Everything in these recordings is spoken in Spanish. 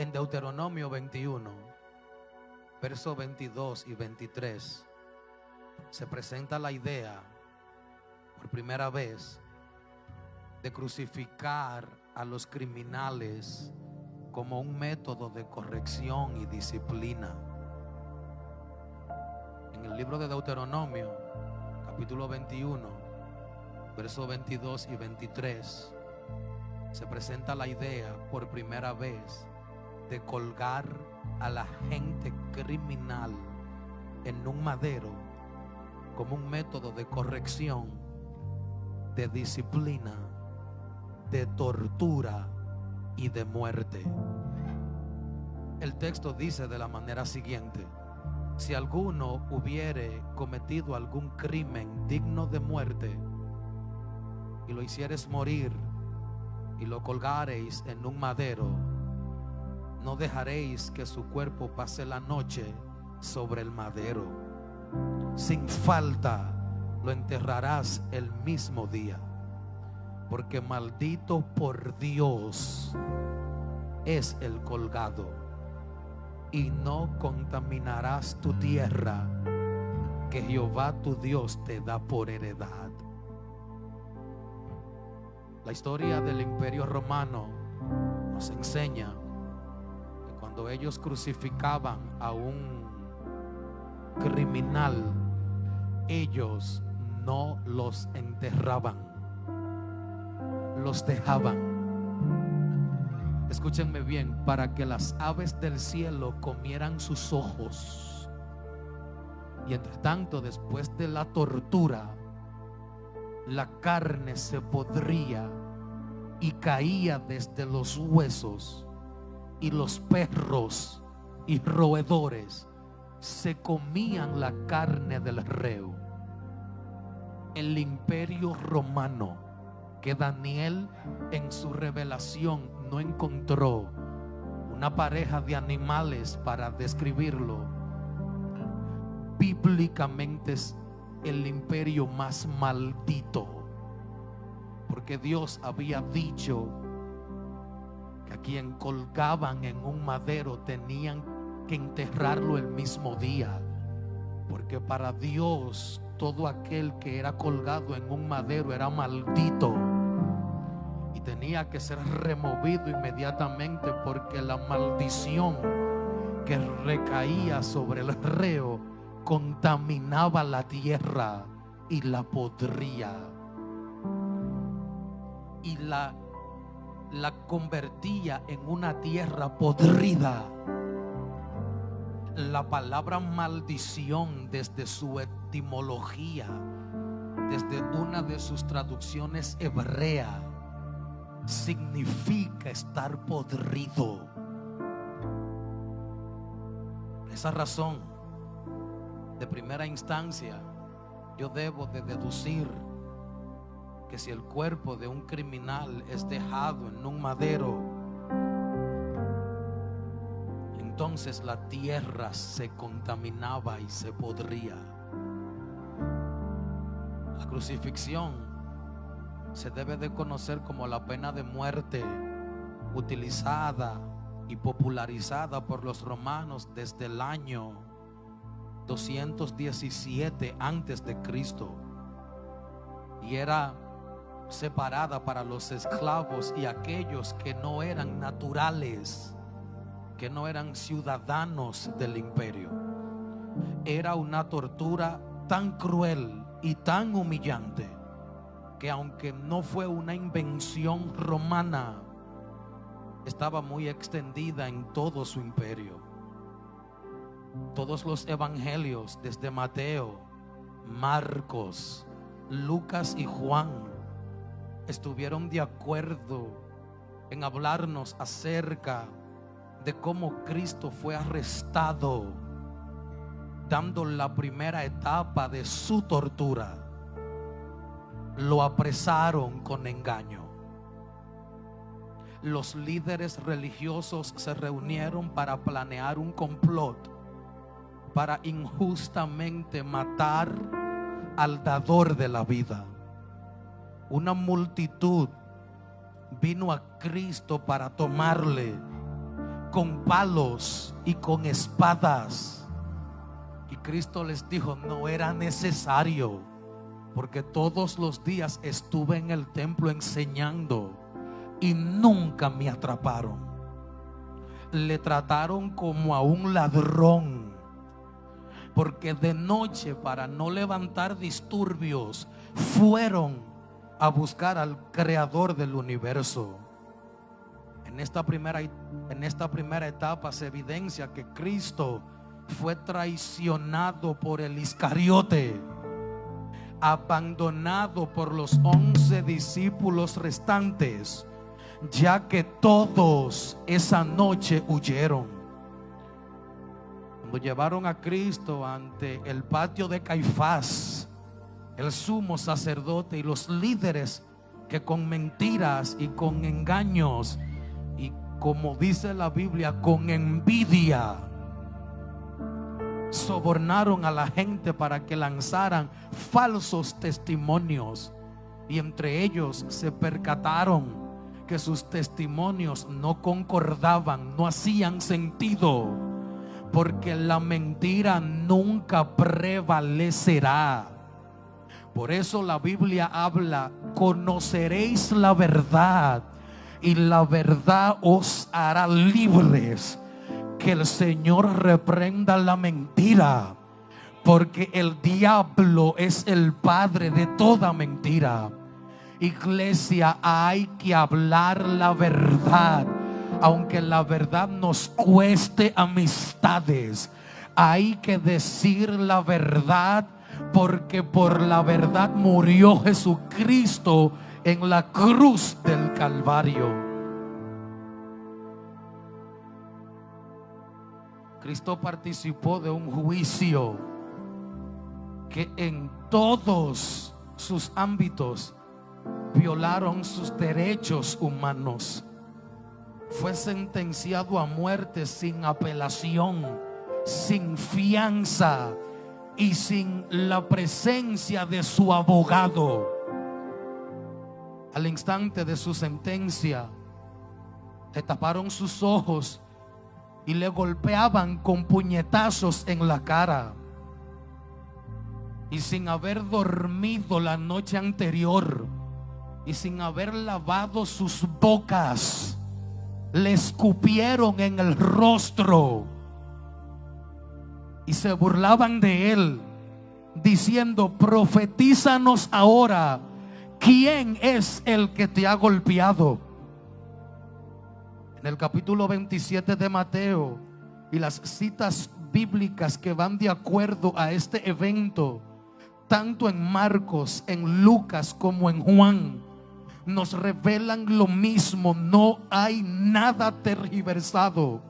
En Deuteronomio 21, versos 22 y 23, se presenta la idea por primera vez de crucificar a los criminales como un método de corrección y disciplina. En el libro de Deuteronomio, capítulo 21, versos 22 y 23, se presenta la idea por primera vez de colgar a la gente criminal en un madero como un método de corrección, de disciplina, de tortura y de muerte. El texto dice de la manera siguiente: si alguno hubiere cometido algún crimen digno de muerte y lo hicieres morir y lo colgareis en un madero, no dejaréis que su cuerpo pase la noche sobre el madero. Sin falta lo enterrarás el mismo día, porque maldito por Dios es el colgado, y no contaminarás tu tierra que Jehová tu Dios te da por heredad. La historia del Imperio Romano nos enseña que cuando ellos crucificaban a un criminal, ellos no los enterraban, los dejaban. Escúchenme bien: para que las aves del cielo comieran sus ojos. Y entre tanto, después de la tortura, la carne se podría y caía desde los huesos, y los perros y roedores se comían la carne del reo. El Imperio Romano, que Daniel en su revelación no encontró una pareja de animales para describirlo, bíblicamente es el imperio más maldito, porque Dios había dicho que a quien colgaban en un madero tenían que enterrarlo el mismo día, porque para Dios todo aquel que era colgado en un madero era maldito y tenía que ser removido inmediatamente, porque la maldición que recaía sobre el reo contaminaba la tierra y la podría, y la convertía en una tierra podrida. La palabra maldición, desde su etimología, desde una de sus traducciones hebrea, significa estar podrido. Por esa razón, de primera instancia, yo debo de deducir que si el cuerpo de un criminal es dejado en un madero, entonces la tierra se contaminaba y se podría. La crucifixión se debe de conocer como la pena de muerte, utilizada y popularizada por los romanos desde el año 217 antes de Cristo, y era separada para los esclavos y aquellos que no eran naturales, que no eran ciudadanos del imperio. Era una tortura tan cruel y tan humillante que, aunque no fue una invención romana, estaba muy extendida en todo su imperio. Todos los evangelios, desde Mateo, Marcos, Lucas y Juan, estuvieron de acuerdo en hablarnos acerca de cómo Cristo fue arrestado, dando la primera etapa de su tortura. Lo apresaron con engaño. Los líderes religiosos se reunieron para planear un complot para injustamente matar al dador de la vida. Una multitud vino a Cristo para tomarle, con palos y con espadas. Y Cristo les dijo: no era necesario, porque todos los días estuve en el templo enseñando y nunca me atraparon. Le trataron como a un ladrón, porque de noche, para no levantar disturbios, fueron a buscar al creador del universo. En esta primera etapa se evidencia que Cristo fue traicionado por el Iscariote, abandonado por los 11 discípulos restantes, ya que todos esa noche huyeron. Cuando llevaron a Cristo ante el patio de Caifás, el sumo sacerdote y los líderes que con mentiras y con engaños y, como dice la Biblia, con envidia, sobornaron a la gente para que lanzaran falsos testimonios, y entre ellos se percataron que sus testimonios no concordaban, no hacían sentido, porque la mentira nunca prevalecerá. Por eso la Biblia habla: conoceréis la verdad y la verdad os hará libres. Que el Señor reprenda la mentira, porque el diablo es el padre de toda mentira. Iglesia, hay que hablar la verdad, aunque la verdad nos cueste amistades. Hay que decir la verdad, porque por la verdad murió Jesucristo en la cruz del Calvario. Cristo participó de un juicio que en todos sus ámbitos violaron sus derechos humanos. Fue sentenciado a muerte sin apelación, sin fianza y sin la presencia de su abogado. Al instante de su sentencia, le taparon sus ojos y le golpeaban con puñetazos en la cara. Y sin haber dormido la noche anterior y sin haber lavado sus bocas, le escupieron en el rostro y se burlaban de él, diciendo: profetízanos ahora, ¿quién es el que te ha golpeado? En el capítulo 27 de Mateo y las citas bíblicas que van de acuerdo a este evento, tanto en Marcos, en Lucas como en Juan, nos revelan lo mismo. No hay nada tergiversado.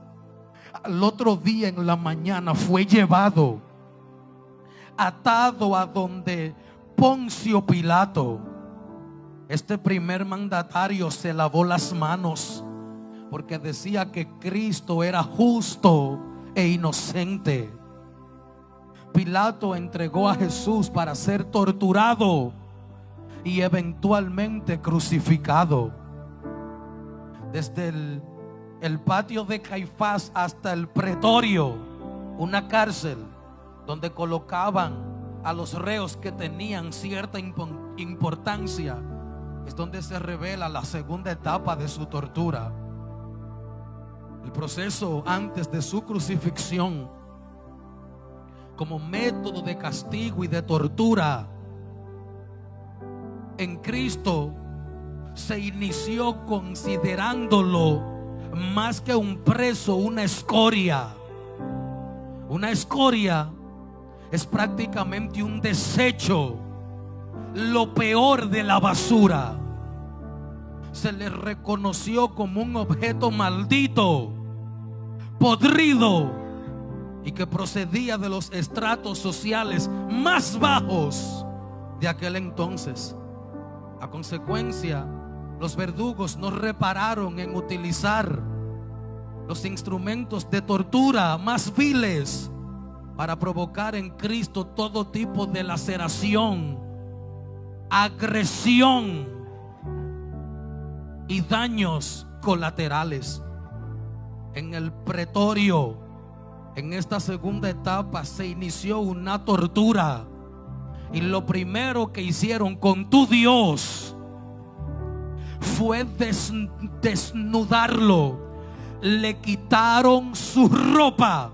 Al otro día en la mañana fue llevado, atado a donde Poncio Pilato. Este primer mandatario se lavó las manos, porque decía que Cristo era justo e inocente. Pilato entregó a Jesús para ser torturado y eventualmente crucificado. Desde el patio de Caifás hasta el pretorio, una cárcel donde colocaban a los reos que tenían cierta importancia, es donde se revela la segunda etapa de su tortura. El proceso antes de su crucifixión, como método de castigo y de tortura en Cristo, se inició considerándolo más que un preso, una escoria. Una escoria es prácticamente un desecho, lo peor de la basura. Se le reconoció como un objeto maldito, podrido, y que procedía de los estratos sociales más bajos de aquel entonces. A consecuencia, los verdugos no repararon en utilizar los instrumentos de tortura más viles para provocar en Cristo todo tipo de laceración, agresión y daños colaterales. En en el pretorio, en esta segunda etapa, se inició una tortura. Y lo primero que hicieron con tu Dios fue desnudarlo. Le quitaron su ropa.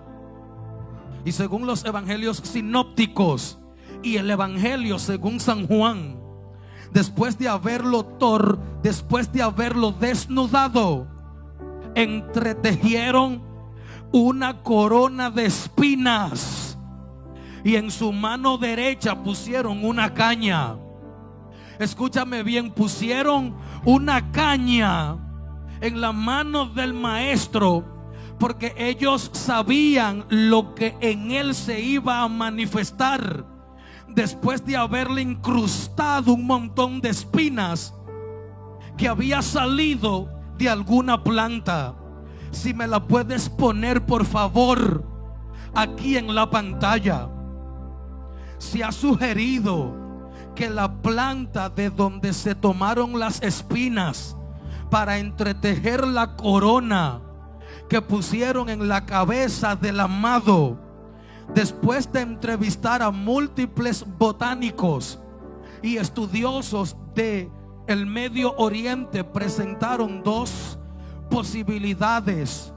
Y según los evangelios sinópticos y el evangelio según San Juan, después de haberlo desnudado, entretejieron una corona de espinas y en su mano derecha pusieron una caña. Escúchame bien, pusieron una caña en la mano del maestro, porque ellos sabían lo que en él se iba a manifestar después de haberle incrustado un montón de espinas que había salido de alguna planta. Si me la puedes poner, por favor, aquí en la pantalla. Se ha sugerido que la planta de donde se tomaron las espinas para entretejer la corona que pusieron en la cabeza del amado, después de entrevistar a múltiples botánicos y estudiosos de el Medio Oriente, presentaron dos posibilidades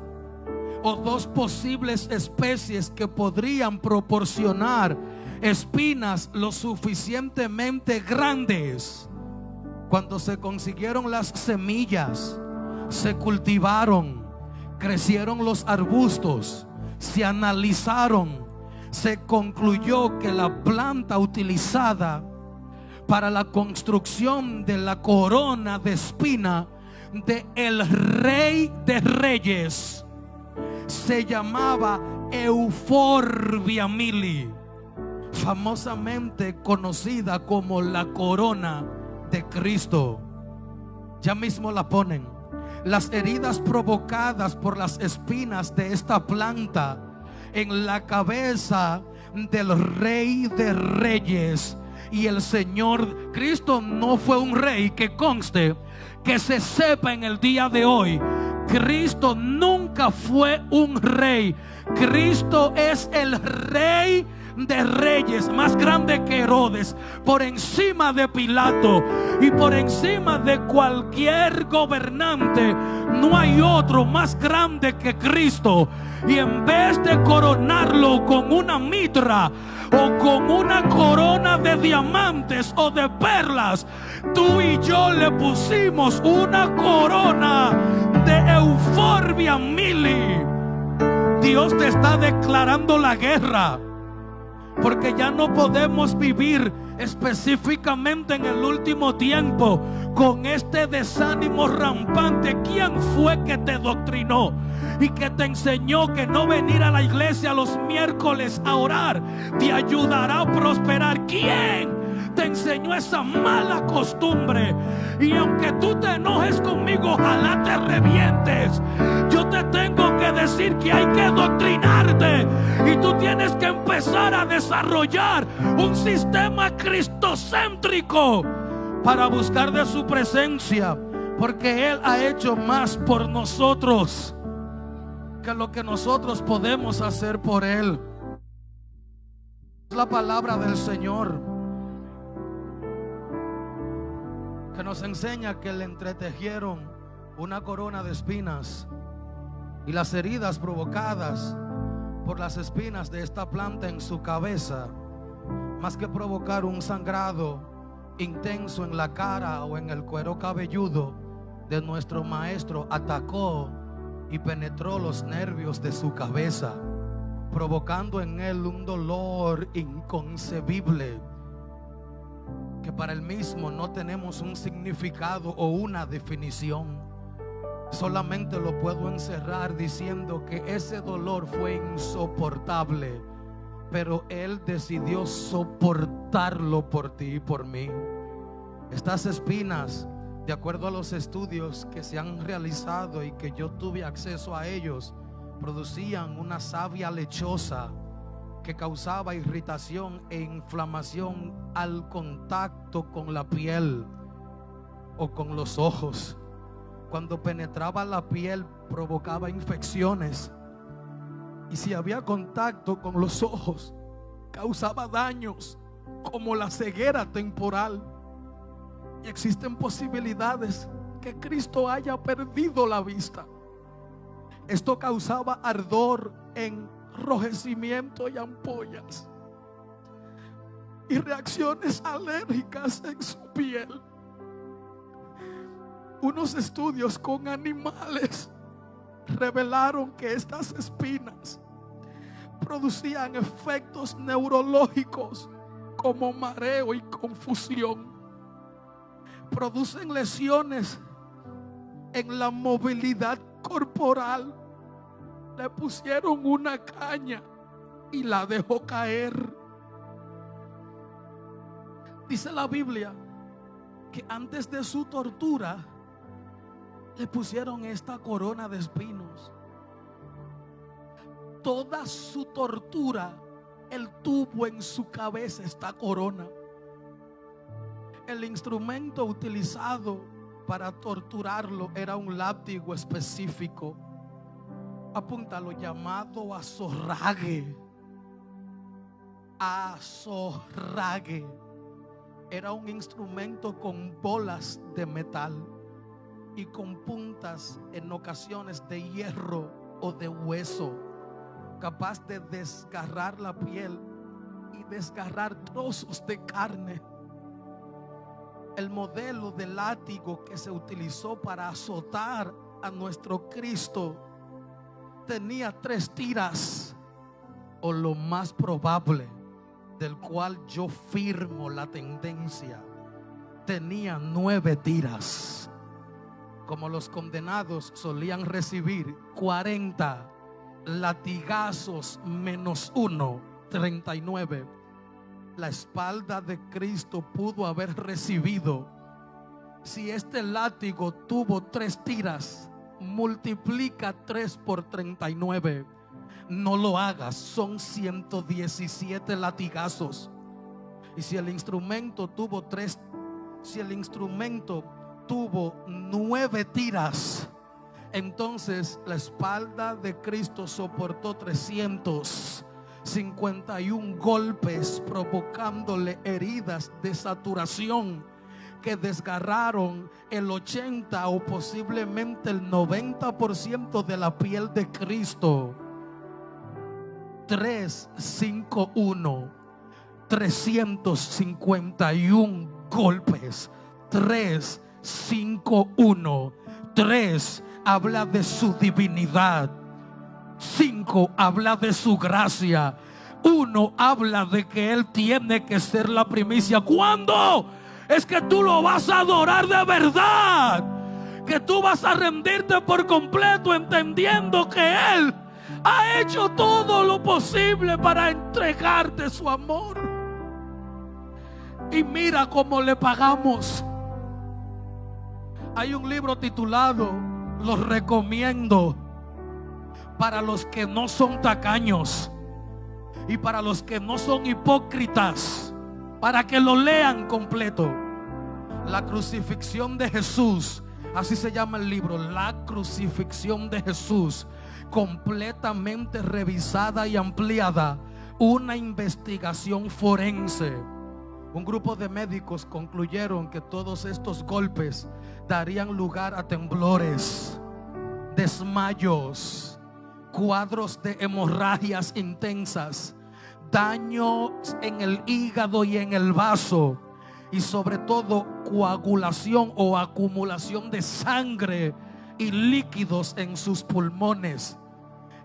o dos posibles especies que podrían proporcionar espinas lo suficientemente grandes. Cuando se consiguieron las semillas, se cultivaron, crecieron los arbustos, se analizaron, se concluyó que la planta utilizada para la construcción de la corona de espina de el Rey de Reyes se llamaba Euphorbia mili, famosamente conocida como la corona de Cristo. Ya mismo la ponen. Las heridas provocadas por las espinas de esta planta en la cabeza del Rey de Reyes y el Señor. Cristo no fue un rey, que conste, que se sepa en el día de hoy. Cristo nunca fue un rey. Cristo es el Rey de Reyes, más grande que Herodes, por encima de Pilato y por encima de cualquier gobernante. No hay otro más grande que Cristo. Y en vez de coronarlo con una mitra o con una corona de diamantes o de perlas, tú y yo le pusimos una corona de Euphorbia mili. Dios te está declarando la guerra, porque ya no podemos vivir específicamente en el último tiempo con este desánimo rampante. ¿Quién fue que te doctrinó y que te enseñó que no venir a la iglesia los miércoles a orar te ayudará a prosperar? ¿Quién te enseñó esa mala costumbre? Y aunque tú te enojes conmigo, ojalá te revientes. Yo te tengo que decir que hay que doctrinarte, y tú tienes que empezar a desarrollar un sistema cristocéntrico para buscar de su presencia, porque Él ha hecho más por nosotros que lo que nosotros podemos hacer por Él. Es la palabra del Señor que nos enseña que le entretejieron una corona de espinas, y las heridas provocadas por las espinas de esta planta en su cabeza, más que provocar un sangrado intenso en la cara o en el cuero cabelludo de nuestro maestro, atacó y penetró los nervios de su cabeza, provocando en él un dolor inconcebible que para él mismo no tenemos un significado o una definición. Solamente lo puedo encerrar diciendo que ese dolor fue insoportable, pero Él decidió soportarlo por ti y por mí. Estas espinas, de acuerdo a los estudios que se han realizado y que yo tuve acceso a ellos, producían una savia lechosa que causaba irritación e inflamación al contacto con la piel o con los ojos. cuando penetraba la piel provocaba infecciones, y si había contacto con los ojos causaba daños como la ceguera temporal. Y existen posibilidades que Cristo haya perdido la vista. Esto causaba ardor, enrojecimiento y ampollas y reacciones alérgicas en su piel. Unos estudios con animales revelaron que estas espinas producían efectos neurológicos como mareo y confusión. Producen lesiones en la movilidad corporal. Le pusieron una caña y la dejó caer. Dice la Biblia que antes de su tortura le pusieron esta corona de espinos. Toda su tortura, él tuvo en su cabeza esta corona. El instrumento utilizado para torturarlo era un látigo específico. Apúntalo, llamado azorrague. Azorrague. Era un instrumento con bolas de metal y con puntas en ocasiones de hierro o de hueso, capaz de desgarrar la piel y desgarrar trozos de carne. El modelo de látigo que se utilizó para azotar a nuestro Cristo tenía 3 tiras, o lo más probable, del cual yo firmo la tendencia, tenía 9 tiras. Como los condenados solían recibir 40 latigazos menos 1, 39. La espalda de Cristo pudo haber recibido, si este látigo tuvo 3 tiras, multiplica 3 por 39. No lo hagas, son 117 latigazos. Y si el instrumento tuvo 9 tiras, entonces la espalda de Cristo soportó 351 golpes, provocándole heridas de saturación que desgarraron el 80 o posiblemente el 90% de la piel de Cristo. 351 golpes. 351. 3 habla de su divinidad. 5 habla de su gracia. 1 habla de que Él tiene que ser la primicia. ¿Cuándo es que tú lo vas a adorar de verdad? Que tú vas a rendirte por completo, entendiendo que Él ha hecho todo lo posible para entregarte su amor. Y mira cómo le pagamos. Hay un libro titulado, lo recomiendo para los que no son tacaños y para los que no son hipócritas, para que lo lean completo. La crucifixión de Jesús, así se llama el libro, La crucifixión de Jesús, completamente revisada y ampliada. Una investigación forense. Un grupo de médicos concluyeron que todos estos golpes darían lugar a temblores, desmayos, cuadros de hemorragias intensas, daños en el hígado y en el vaso, y sobre todo coagulación o acumulación de sangre y líquidos en sus pulmones.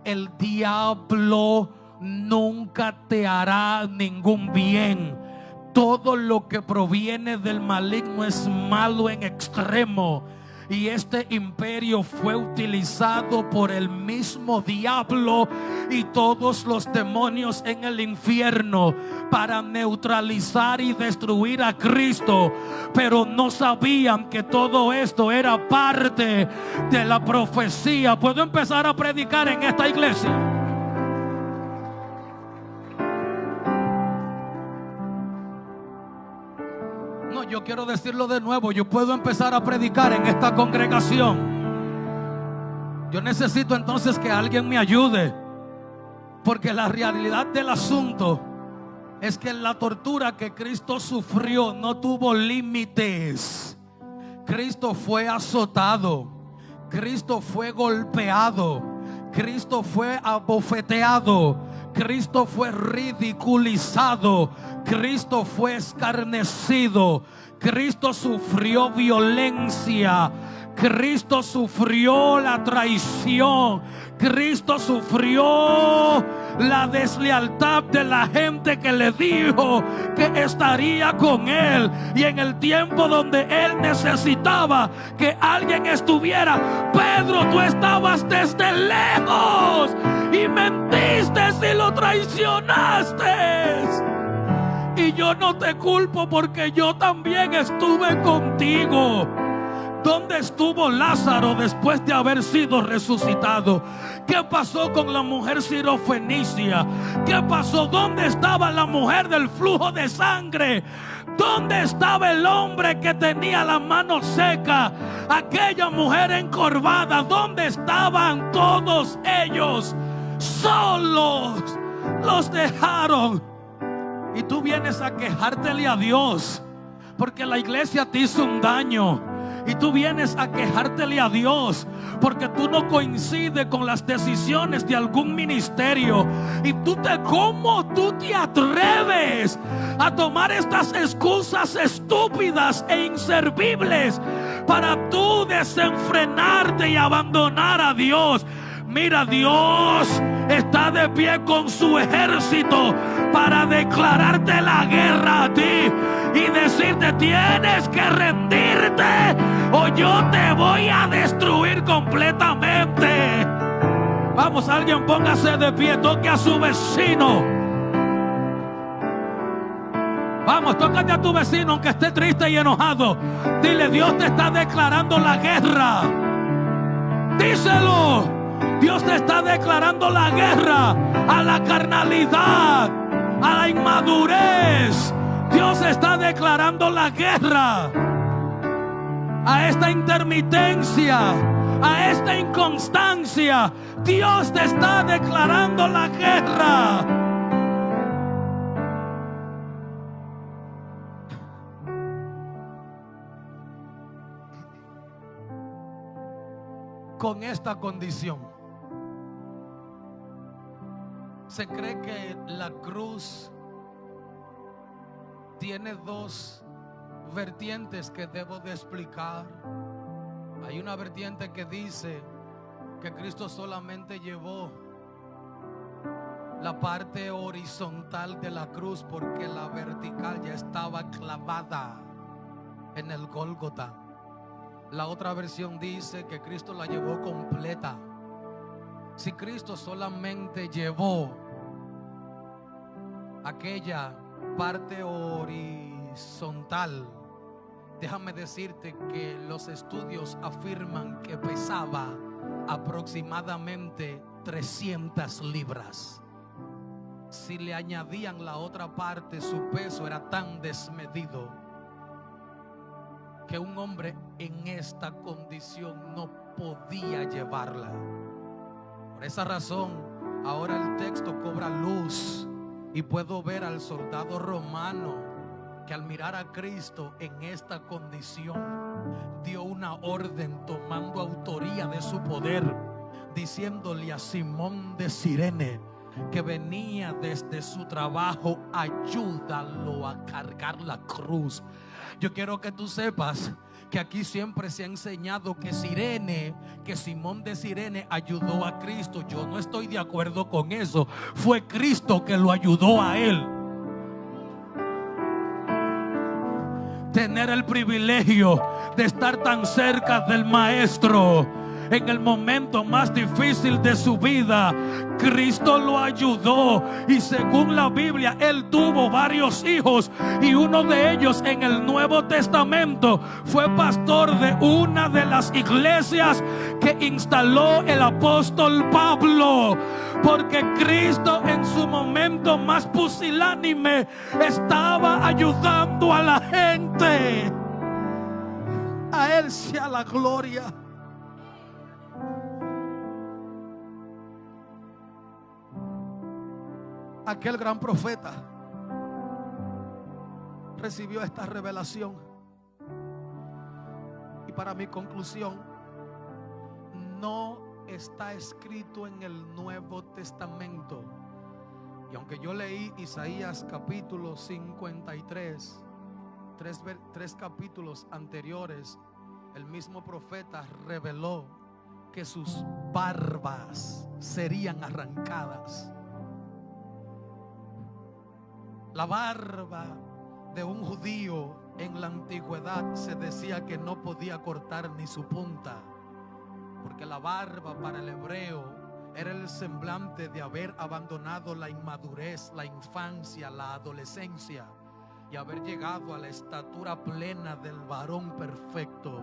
El diablo nunca te hará ningún bien. Todo lo que proviene del maligno es malo en extremo. Y este imperio fue utilizado por el mismo diablo y todos los demonios en el infierno para neutralizar y destruir a Cristo. Pero no sabían que todo esto era parte de la profecía. ¿Puedo empezar a predicar en esta iglesia? No, yo quiero decirlo de nuevo. Yo puedo empezar a predicar en esta congregación. Yo necesito entonces que alguien me ayude, porque la realidad del asunto es que la tortura que Cristo sufrió no tuvo límites. Cristo fue azotado, Cristo fue golpeado, Cristo fue abofeteado, Cristo fue ridiculizado, Cristo fue escarnecido, Cristo sufrió violencia, Cristo sufrió la traición, Cristo sufrió la deslealtad de la gente que le dijo que estaría con él, y en el tiempo donde él necesitaba que alguien estuviera, Pedro, tú estabas desde lejos y mentiste y lo traicionaste. Y yo no te culpo, porque yo también estuve contigo. ¿Dónde estuvo Lázaro después de haber sido resucitado? ¿Qué pasó con la mujer sirofenicia? ¿Qué pasó? ¿Dónde estaba la mujer del flujo de sangre? ¿Dónde estaba el hombre que tenía la mano seca? Aquella mujer encorvada. ¿Dónde estaban todos ellos? Solos los dejaron. Y tú vienes a quejártele a Dios porque la iglesia te hizo un daño. Y tú vienes a quejártele a Dios porque tú no coincides con las decisiones de algún ministerio. Y ¿cómo tú te atreves a tomar estas excusas estúpidas e inservibles para tú desenfrenarte y abandonar a Dios? Mira, Dios está de pie con su ejército para declararte la guerra a ti y decirte: tienes que rendirte o yo te voy a destruir completamente. Vamos, alguien póngase de pie, toque a su vecino. Vamos, tócate a tu vecino aunque esté triste y enojado. Dile: Dios te está declarando la guerra. Díselo. Dios te está declarando la guerra a la carnalidad, a la inmadurez. Dios está declarando la guerra a esta intermitencia, a esta inconstancia. Dios te está declarando la guerra. Con esta condición, se cree que la cruz tiene dos vertientes que debo de explicar. Hay una vertiente que dice que Cristo solamente llevó la parte horizontal de la cruz porque la vertical ya estaba clavada en el Gólgota. La otra versión dice que Cristo la llevó completa. Si Cristo solamente llevó aquella parte horizontal, déjame decirte que los estudios afirman que pesaba aproximadamente 300 libras. Si le añadían la otra parte, su peso era tan desmedido que un hombre en esta condición no podía llevarla. Por esa razón, ahora el texto cobra luz y puedo ver al soldado romano que al mirar a Cristo en esta condición dio una orden tomando autoría de su poder, diciéndole a Simón de Cirene, que venía desde su trabajo: ayúdalo a cargar la cruz. Yo quiero que tú sepas que aquí siempre se ha enseñado que Simón de Cirene ayudó a Cristo. Yo no estoy de acuerdo con eso. Fue Cristo que lo ayudó a él. Tener el privilegio de estar tan cerca del Maestro en el momento más difícil de su vida, Cristo lo ayudó. Y según la Biblia, él tuvo varios hijos, y uno de ellos en el Nuevo Testamento fue pastor de una de las iglesias que instaló el apóstol Pablo, porque Cristo en su momento más pusilánime estaba ayudando a la gente. A él sea la gloria. aquel gran profeta recibió esta revelación. Y para mi conclusión, no está escrito en el Nuevo Testamento. Y aunque yo leí Isaías capítulo 53, tres capítulos anteriores, el mismo profeta reveló que sus barbas serían arrancadas. La barba de un judío en la antigüedad se decía que no podía cortar ni su punta, porque la barba para el hebreo era el semblante de haber abandonado la inmadurez, la infancia, la adolescencia y haber llegado a la estatura plena del varón perfecto.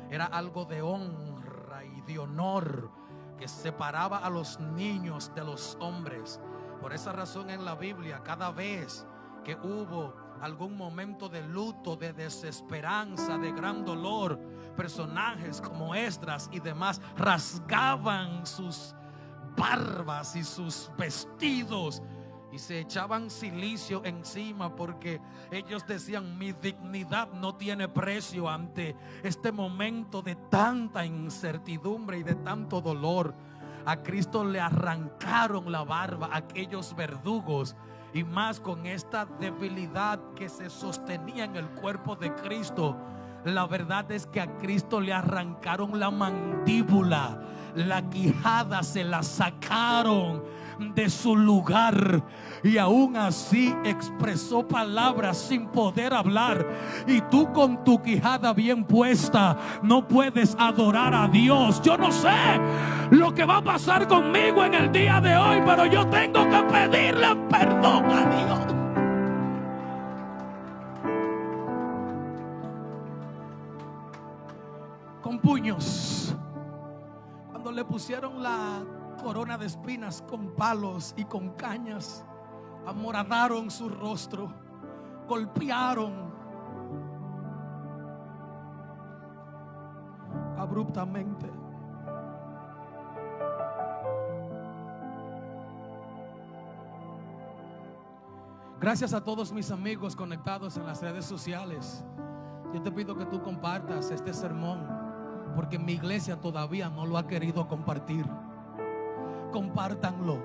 Era algo de honra y de honor que separaba a los niños de los hombres. Por esa razón en la Biblia, cada vez que hubo algún momento de luto, de desesperanza, de gran dolor, personajes como Esdras y demás rasgaban sus barbas y sus vestidos y se echaban silicio encima, porque ellos decían: mi dignidad no tiene precio ante este momento de tanta incertidumbre y de tanto dolor. A Cristo le arrancaron la barba a aquellos verdugos, y más con esta debilidad que se sostenía en el cuerpo de Cristo. La verdad es que a Cristo le arrancaron la mandíbula, la quijada se la sacaron de su lugar, y aún así expresó palabras sin poder hablar. Y tú con tu quijada bien puesta no puedes adorar a Dios. Yo no sé lo que va a pasar conmigo en el día de hoy, pero yo tengo que pedirle perdón a Dios. Con puños, cuando le pusieron la corona de espinas con palos y con cañas, amoradaron su rostro, golpearon abruptamente. Gracias a todos mis amigos conectados en las redes sociales. Yo te pido que tú compartas este sermón, porque mi iglesia todavía no lo ha querido compartir. Compártanlo,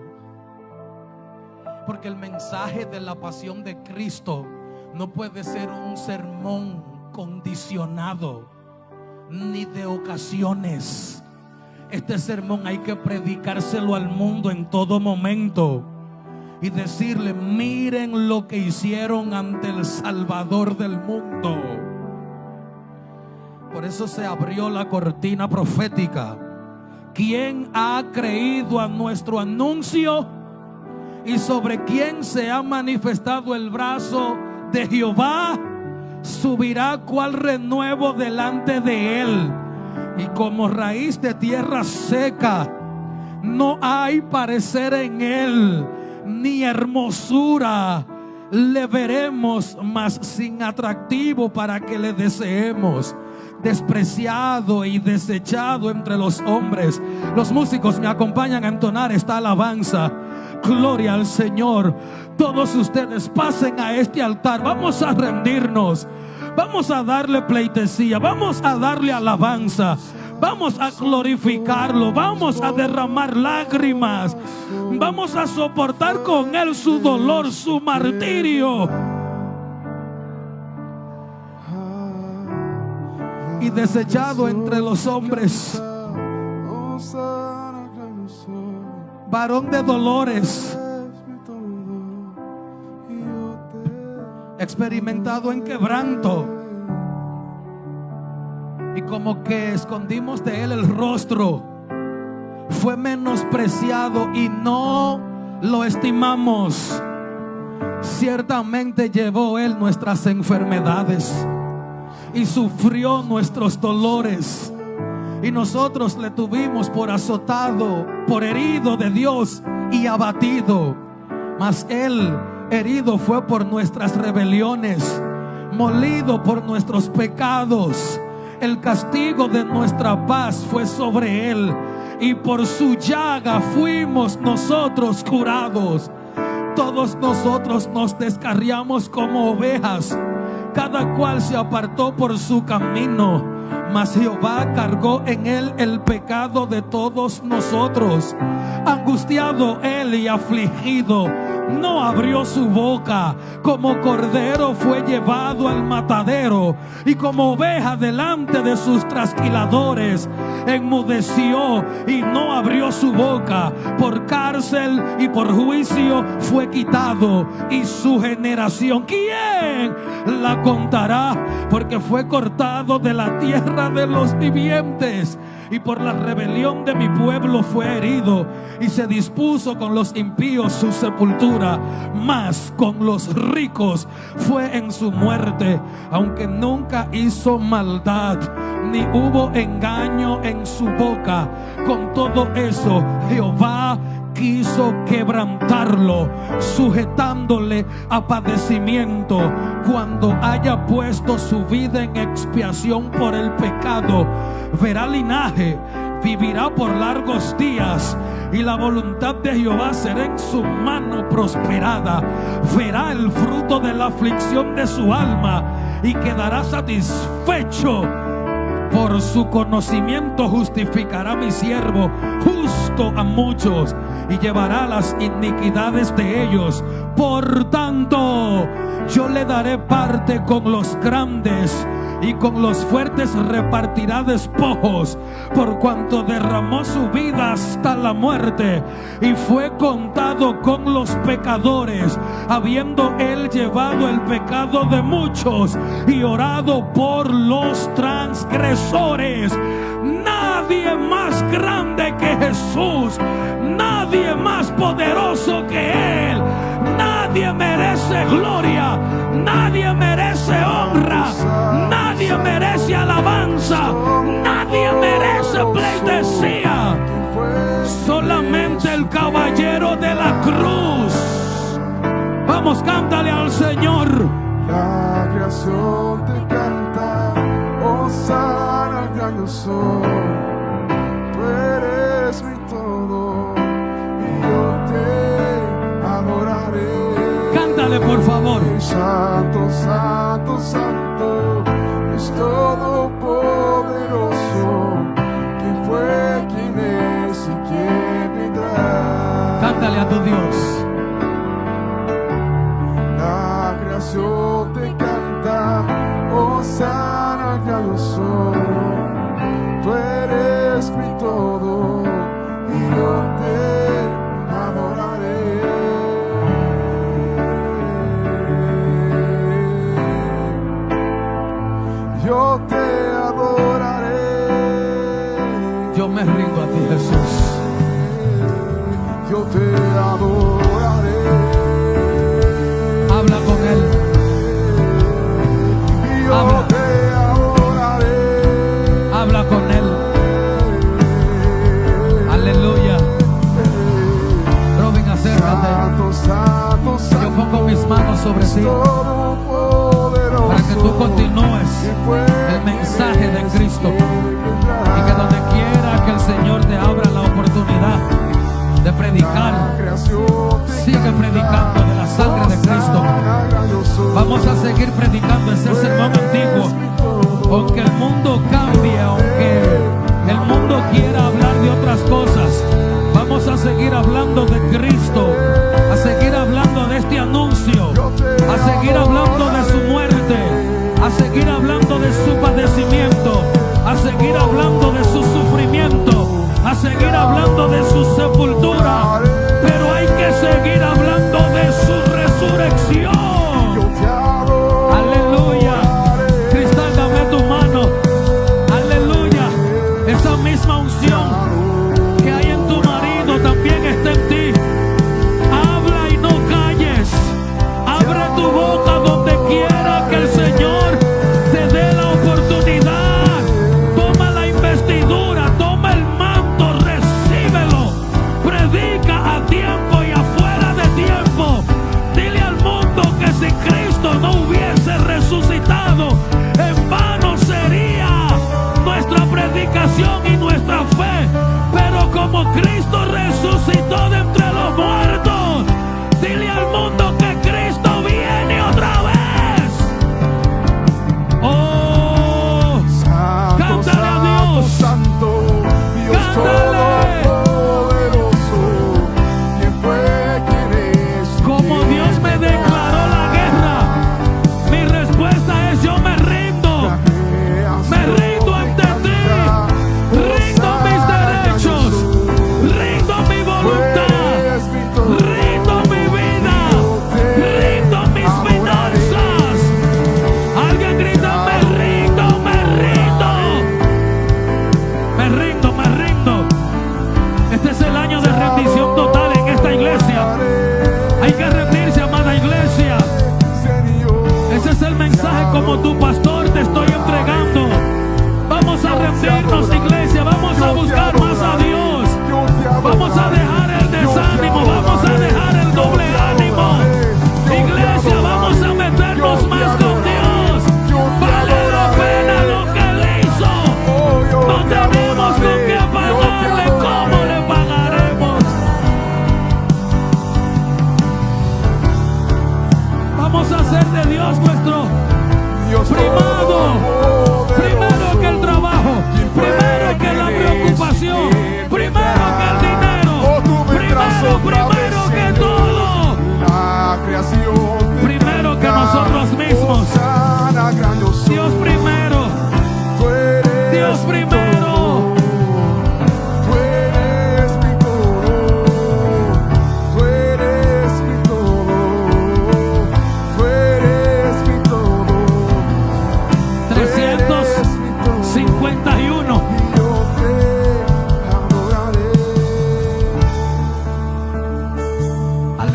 porque el mensaje de la pasión de Cristo no puede ser un sermón condicionado ni de ocasiones. Este sermón hay que predicárselo al mundo en todo momento y decirle: miren lo que hicieron ante el Salvador del mundo. Por eso se abrió la cortina profética. ¿Quién ha creído a nuestro anuncio? Y sobre quién se ha manifestado el brazo de Jehová, subirá cual renuevo delante de él, y como raíz de tierra seca. No hay parecer en él, ni hermosura le veremos, mas sin atractivo para que le deseemos. Despreciado y desechado entre los hombres. Los músicos me acompañan a entonar esta alabanza. Gloria al Señor. Todos ustedes pasen a este altar. Vamos a rendirnos. Vamos a darle pleitesía. Vamos a darle alabanza. Vamos a glorificarlo. Vamos a derramar lágrimas. Vamos a soportar con él su dolor, su martirio. Y desechado entre los hombres, varón de dolores, experimentado en quebranto, y como que escondimos de él el rostro. Fue menospreciado y no lo estimamos. Ciertamente llevó él nuestras enfermedades y sufrió nuestros dolores, y nosotros le tuvimos por azotado, por herido de Dios y abatido. Mas él herido fue por nuestras rebeliones, molido por nuestros pecados. El castigo de nuestra paz fue sobre él, y por su llaga fuimos nosotros curados. Todos nosotros nos descarriamos como ovejas, cada cual se apartó por su camino, mas Jehová cargó en él el pecado de todos nosotros. Angustiado él y afligido, no abrió su boca. Como cordero fue llevado al matadero, y como oveja delante de sus trasquiladores, enmudeció y no abrió su boca. Por cárcel y por juicio fue quitado, y su generación, ¿quién la contará? Porque fue cortado de la tierra de los vivientes, y por la rebelión de mi pueblo fue herido, y se dispuso con los impíos su sepultura, mas con los ricos fue en su muerte, aunque nunca hizo maldad, ni hubo engaño en su boca. Con todo eso Jehová quiso quebrantarlo, sujetándole a padecimiento. Cuando haya puesto su vida en expiación por el pecado, verá linaje, vivirá por largos días, y la voluntad de Jehová será en su mano prosperada. Verá el fruto de la aflicción de su alma, y quedará satisfecho. Por su conocimiento justificará mi siervo justo a muchos, y llevará las iniquidades de ellos. Por tanto, yo le daré parte con los grandes, y con los fuertes repartirá despojos, por cuanto derramó su vida hasta la muerte, y fue contado con los pecadores, habiendo él llevado el pecado de muchos y orado por los transgresores. Nadie más grande que Jesús, nadie más poderoso que Él. Nadie merece gloria, nadie merece honra, nadie merece alabanza, nadie merece pleitesía. Solamente el caballero de la cruz. Vamos, cántale al Señor. La creación te canta, hosana al gran yo soy. Tú eres mi todo y yo te adoraré. Cántale, por favor. Santo, santo, santo, es todopoderoso. ¿Quién fue, quién es y quién vendrá? Cántale a tu Dios. La creación te canta, hosana al gran yo soy. Tú eres mi todo y yo te adoraré. Yo te adoraré. Yo me rindo a ti, Jesús. Yo te adoraré. Habla con Él. Yo Habla. te adoraré. Habla con Él. Aleluya. Robin, acércate. Santo, santo, santo, Yo pongo mis manos sobre ti todopoderoso, para que tú continúes el mensaje de Cristo, y que donde quiera que el Señor te abra la oportunidad de predicar, sigue predicando de la sangre de Cristo. Vamos a seguir predicando ese sermón antiguo, aunque el mundo cambie, aunque el mundo quiera hablar de otras cosas. Vamos a seguir hablando de Cristo, a seguir hablando de este anuncio, a seguir hablando de su muerte, a seguir hablando de su padecimiento, a seguir hablando de su sufrimiento, a seguir hablando de su sepultura, pero hay que seguir hablando de su resurrección. Aleluya. Cristal, dame tu mano. Aleluya. Esa misma unción que hay en tu marido también está en ti. Habla y no calles. Abre tu boca donde quiera que el Señor te dé la oportunidad. Toma la investidura, toma el manto, recíbelo. Predica a tiempo y afuera de tiempo. Dile al mundo que si Cristo no hubiese resucitado, en vano sería nuestra predicación y nuestra fe. Pero como Cristo resucitó de entre los muertos, dile al mundo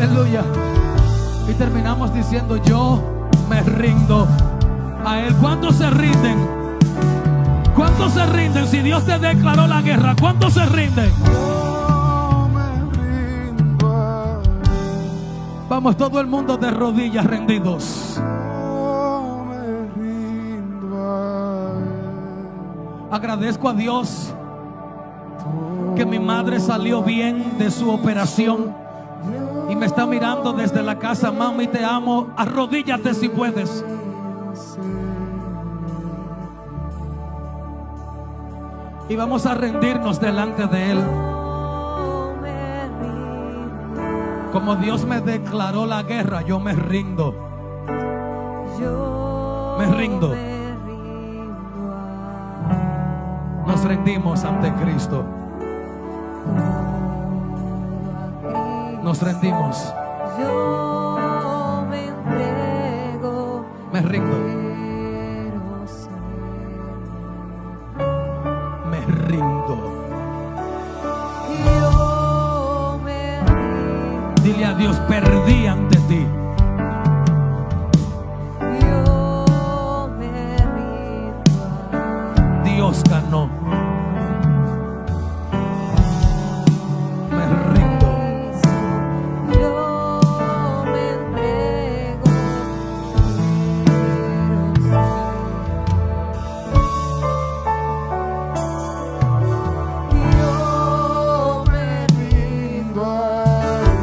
Aleluya. Y terminamos diciendo: yo me rindo a Él. ¿Cuántos se rinden? ¿Cuántos se rinden? Si Dios te declaró la guerra, ¿cuántos se rinden? Yo me rindo a Él. Vamos, todo el mundo de rodillas rendidos. Yo me rindo a Él. Agradezco a Dios que mi madre salió bien de su operación y me está mirando desde la casa. Mami, te amo. Arrodíllate si puedes. Y vamos a rendirnos delante de Él. Como Dios me declaró la guerra, yo me rindo. Me rindo. Nos rendimos ante Cristo. Nos rendimos. Yo me entrego. Me rindo. Me rindo. Yo me rindo. Dile a Dios: perdí ante ti. Yo me rindo. Dios ganó. Me rindo. Yo me entrego. Yo me Rindo a Él.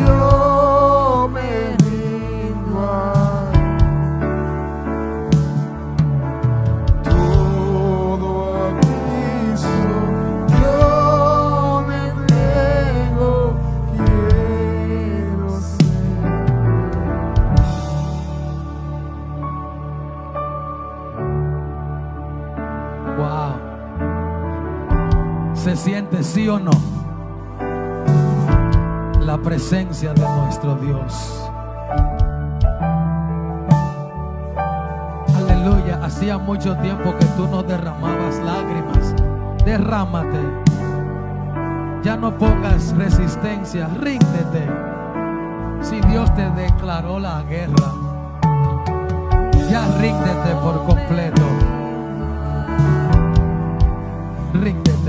Yo me rindo a Él. Todo a Cristo. Yo me entrego. Quiero ser. Wow. ¿Se siente, sí o no, la presencia de nuestro Dios? Aleluya. Hacía mucho tiempo que tú no derramabas lágrimas. Derrámate. Ya no pongas resistencia. Ríndete. Si Dios te declaró la guerra, ya ríndete por completo. Ríndete.